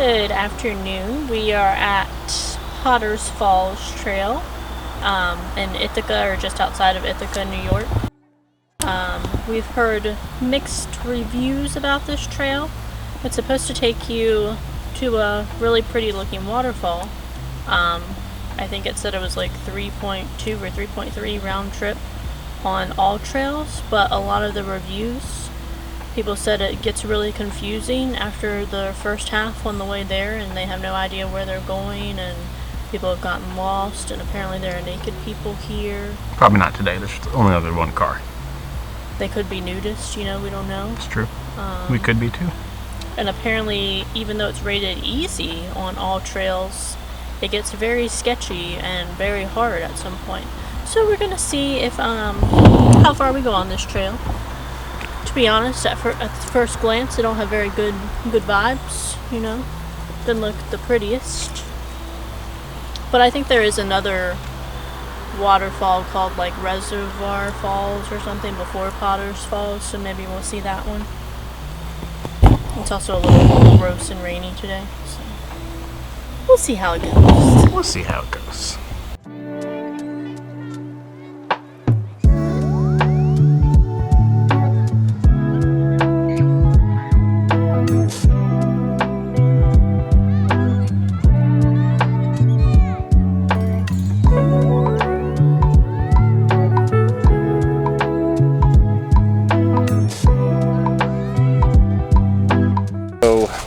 Good afternoon. We are at Potter's Falls Trail in Ithaca, or just outside of Ithaca, New York. We've heard mixed reviews about this trail. It's supposed to take you to a really pretty looking waterfall. I think it said it was like 3.2 or 3.3 round trip on all trails, but a lot of the reviews, people said it gets really confusing after the first half on the way there, and they have no idea where they're going, and people have gotten lost, and apparently there are naked people here. Probably not today. There's only other one car. They could be nudists, you know, we don't know. It's true. We could be too. And apparently, even though it's rated easy on all trails, it gets very sketchy and very hard at some point. So we're gonna see if how far we go on this trail. To be honest, at first glance, they don't have very good vibes. You know, doesn't look the prettiest. But I think there is another waterfall called like Reservoir Falls or something before Potter's Falls, so maybe we'll see that one. It's also a little gross and rainy today, so we'll see how it goes. We'll see how it goes.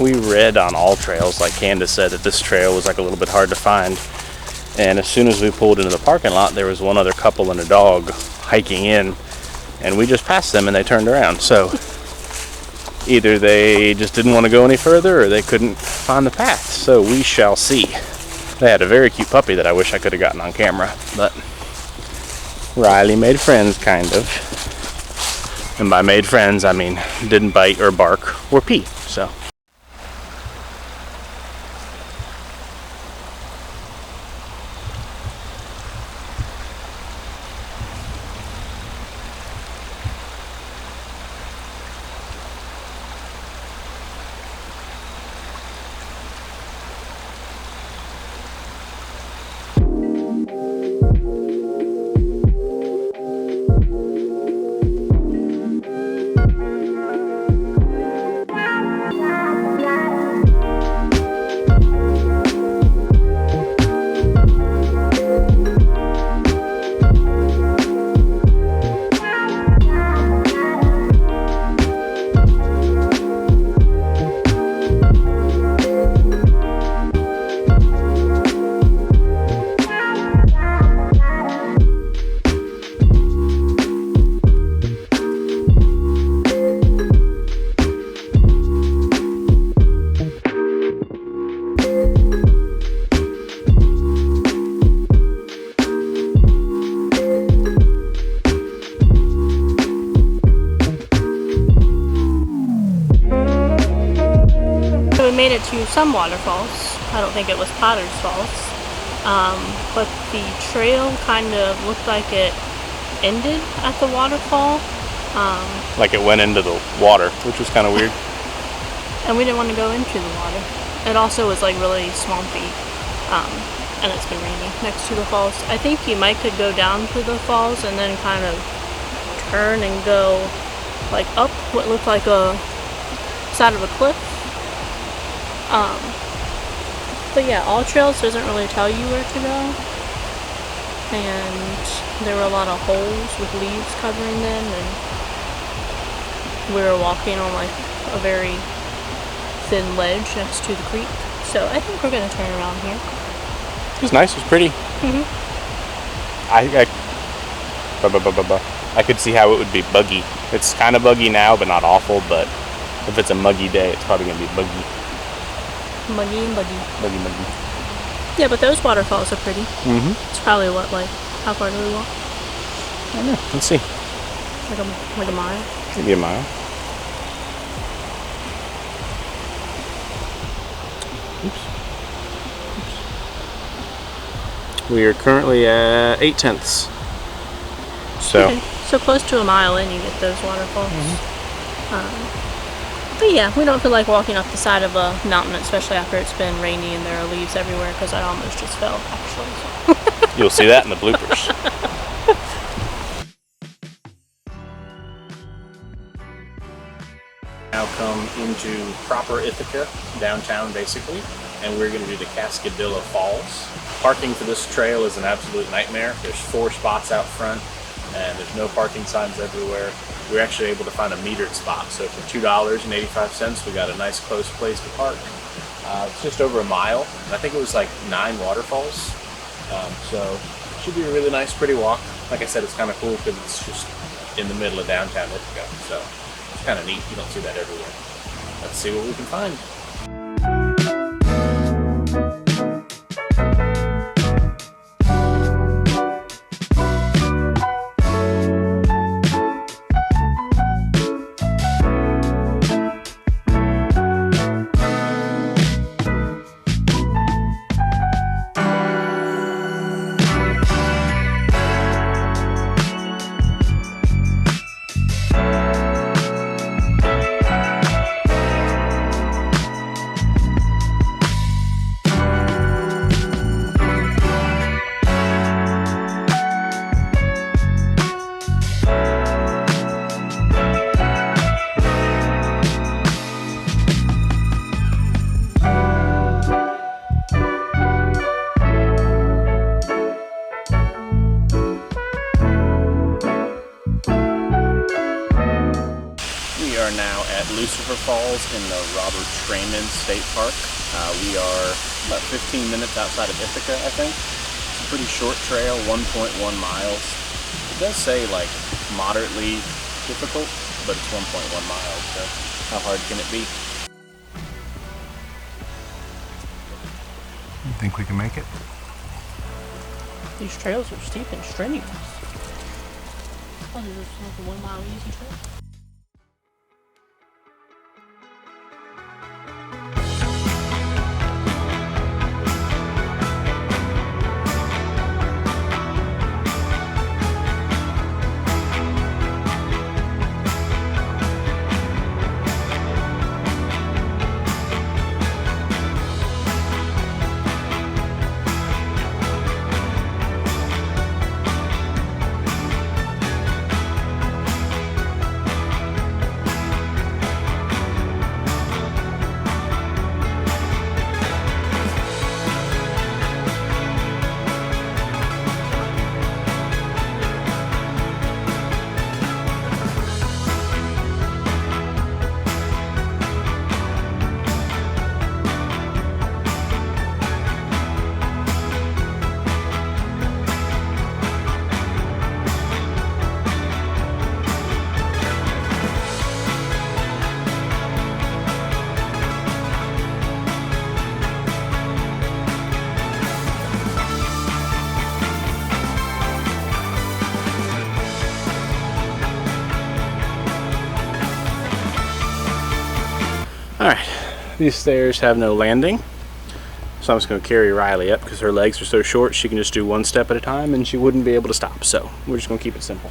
We read on all trails, like Candace said, that this trail was like a little bit hard to find. And as soon as we pulled into the parking lot, there was one other couple and a dog hiking in, and we just passed them and they turned around. So either they just didn't want to go any further or they couldn't find the path. So we shall see. They had a very cute puppy that I wish I could have gotten on camera, but Riley made friends, kind of. And by made friends, I mean didn't bite or bark or pee, so. We made it to some waterfalls. I don't think it was Potter's Falls, but the trail kind of looked like it ended at the waterfall. Like it went into the water, which was kind of weird. And we didn't want to go into the water. It also was like really swampy, and it's been raining next to the falls. I think you might could go down to the falls and then kind of turn and go like up what looked like a side of a cliff. But yeah, all trails doesn't really tell you where to go, and there were a lot of holes with leaves covering them, and we were walking on like a very thin ledge next to the creek, so I think we're gonna turn around here. It was nice, it was pretty. I could see how it would be buggy. It's kind of buggy now, but not awful, but if it's a muggy day, it's probably gonna be buggy. Muggy and buggy. Muggy. Yeah, but those waterfalls are pretty. It's probably what, like, how far do we walk? I don't know. Let's see. Like a mile? Maybe a mile. Oops. We are currently at 8/10. So. Okay. So close to a mile in, you get those waterfalls. But yeah, we don't feel like walking up the side of a mountain, especially after it's been rainy and there are leaves everywhere, because I almost just fell, actually. So. You'll see that in the bloopers. Now come into proper Ithaca, downtown basically, and we're going to do the Cascadilla Falls. Parking for this trail is an absolute nightmare. There's 4 spots out front, and there's no parking signs everywhere. We're actually able to find a metered spot, so for $2.85 we got a nice close place to park. It's just over a mile, and I think it was like 9 waterfalls, so it should be a really nice, pretty walk. Like I said, it's kind of cool because it's just in the middle of downtown Ithaca, so it's kind of neat. You don't see that everywhere. Let's see what we can find. Now at Lucifer Falls in the Robert Trainman State Park. We are about 15 minutes outside of Ithaca, I think. It's a pretty short trail, 1.1 miles. It does say like moderately difficult, but it's 1.1 miles, so how hard can it be? You think we can make it? These trails are steep and strenuous. Oh, there's like a 1 mile easy trail. Alright, these stairs have no landing, so I'm just going to carry Riley up because her legs are so short she can just do 1 step at a time and she wouldn't be able to stop, so we're just going to keep it simple.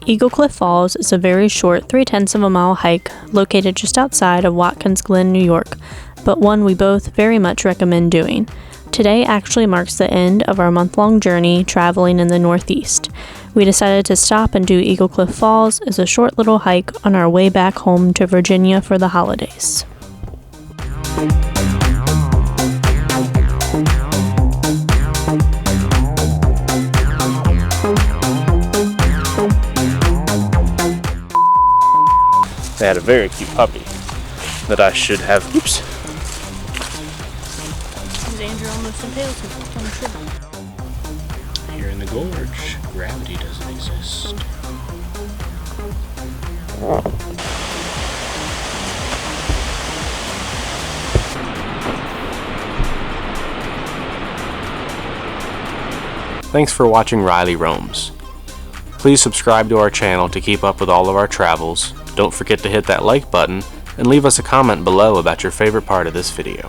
Eagle Cliff Falls is a very short 3/10 of a mile hike located just outside of Watkins Glen, New York, but one we both very much recommend doing. Today actually marks the end of our month-long journey traveling in the Northeast. We decided to stop and do Eagle Cliff Falls as a short little hike on our way back home to Virginia for the holidays. They had a very cute puppy that I should have. Oops. Andrew almost impaled him on the tree. here in the gorge, gravity doesn't exist. Thanks for watching Riley Roams. Please subscribe to our channel to keep up with all of our travels. Don't forget to hit that like button and leave us a comment below about your favorite part of this video.